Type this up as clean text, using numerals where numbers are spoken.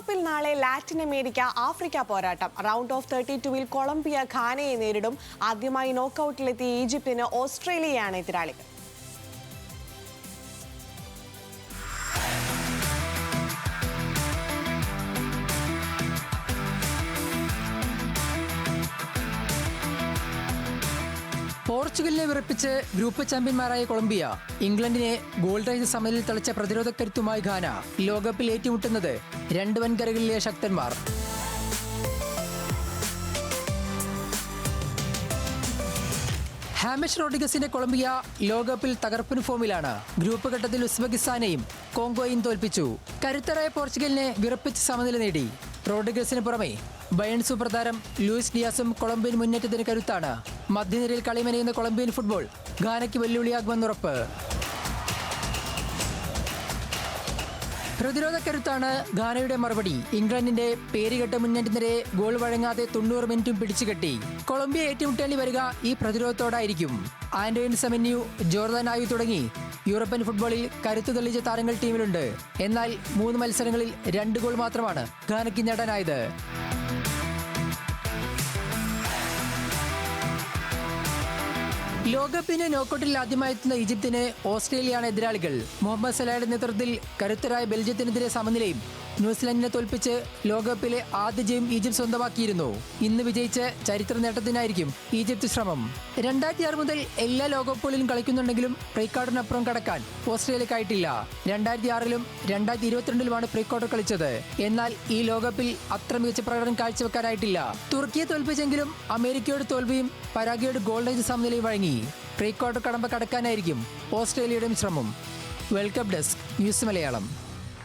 കപ്പിൽ നാളെ Latin America Africa പോരാട്ടം. റൗണ്ട് ഓഫ് 32-ൽ കൊളംബിയ ഘാനയെ നേരിടും. ആദ്യമായി നോക്കൌട്ടിലെത്തിയ ഈജിപ്തിന് ഓസ്ട്രേലിയയാണ് എതിരാളികൾ. പോർച്ചുഗലിനെ വിറപ്പിച്ച് ഗ്രൂപ്പ് ചാമ്പ്യന്മാരായ കൊളംബിയ ഇംഗ്ലണ്ടിനെ ഗോൾ റേഞ്ച് സമനിലയിൽ തളിച്ച പ്രതിരോധ കരുത്തുമായി ഘാന ലോകകപ്പിൽ ഏറ്റുമുട്ടുന്നത് രണ്ട് വൻകരകളിലെ ശക്തന്മാർ. ഹാമിഷ് റോഡ്രിഗസിന്റെ കൊളംബിയ ലോകകപ്പിൽ തകർപ്പൻ ഫോമിലാണ്. ഗ്രൂപ്പ് ഘട്ടത്തിൽ ഉസ്ബെക്കിസ്ഥാനെയും കോങ്കോയും തോൽപ്പിച്ചു. കരുത്തരായ പോർച്ചുഗലിനെ വിറപ്പിച്ച് സമനില നേടി. റോഡ്രിഗസിന് പുറമെ ബയൺ സൂപ്പർ താരം ലൂയിസ് ഡിയാസും കൊളംബിയൻ മുന്നേറ്റത്തിന് കരുത്താണ്. മധ്യനിരയിൽ കളിമനയുന്ന കൊളംബിയൻ ഫുട്ബോൾ ഘാനയ്ക്ക് വെല്ലുവിളിയാകുമെന്നുറപ്പ്. പ്രതിരോധ കരുത്താണ് ഘാനയുടെ മറുപടി. ഇംഗ്ലണ്ടിന്റെ പേരുകെട്ട മുന്നേറ്റത്തിനെതിരെ ഗോൾ വഴങ്ങാതെ 90 മിനിറ്റും പിടിച്ചുകെട്ടി. കൊളംബിയ ഏറ്റുമുട്ടേണ്ടി വരിക ഈ പ്രതിരോധത്തോടായിരിക്കും. ആന്റോയിൻ സെമന്യു, ജോർദാൻ ആയു തുടങ്ങി യൂറോപ്യൻ ഫുട്ബോളിൽ കരുത്തു തെളിയിച്ച താരങ്ങൾ ടീമിലുണ്ട്. എന്നാൽ 3 മത്സരങ്ങളിൽ 2 ഗോൾ മാത്രമാണ് ഘാനയ്ക്ക് നേടാനായത്. ലോകകപ്പിന് നോക്കൌട്ടിൽ ആദ്യമായി എത്തുന്ന ഈജിപ്തിന് ഓസ്ട്രേലിയയാണ് എതിരാളികൾ. മുഹമ്മദ് സലായുടെ നേതൃത്വത്തിൽ കരുത്തരായ ബെൽജിയത്തിനെതിരെ സമനിലയും ന്യൂസിലൻഡിനെ തോൽപ്പിച്ച് ലോകകപ്പിലെ ആദ്യ ജയം ഈജിപ്ത് സ്വന്തമാക്കിയിരുന്നു. ഇന്ന് വിജയിച്ച് ചരിത്ര നേട്ടത്തിനായിരിക്കും ഈജിപ്ത് ശ്രമം. 2006 മുതൽ എല്ലാ ലോകകപ്പുകളിലും കളിക്കുന്നുണ്ടെങ്കിലും പ്രീ ക്വാർട്ടറിനപ്പുറം കടക്കാൻ ഓസ്ട്രേലിയക്കായിട്ടില്ല. 2006-ലും 2022-ലുമാണ് പ്രീ ക്വാർട്ടർ കളിച്ചത്. എന്നാൽ ഈ ലോകകപ്പിൽ അത്ര മികച്ച പ്രകടനം കാഴ്ചവെക്കാനായിട്ടില്ല. തുർക്കിയെ തോൽപ്പിച്ചെങ്കിലും അമേരിക്കയോട് തോൽവിയും പരാഗ്വയോട് ഗോൾ റേഞ്ച് സമനിലയും വഴങ്ങി. പ്രീ ക്വാർട്ടർ കടമ്പ കടക്കാനായിരിക്കും ഓസ്ട്രേലിയയുടെയും ശ്രമം. World cup desk, news Malayalam.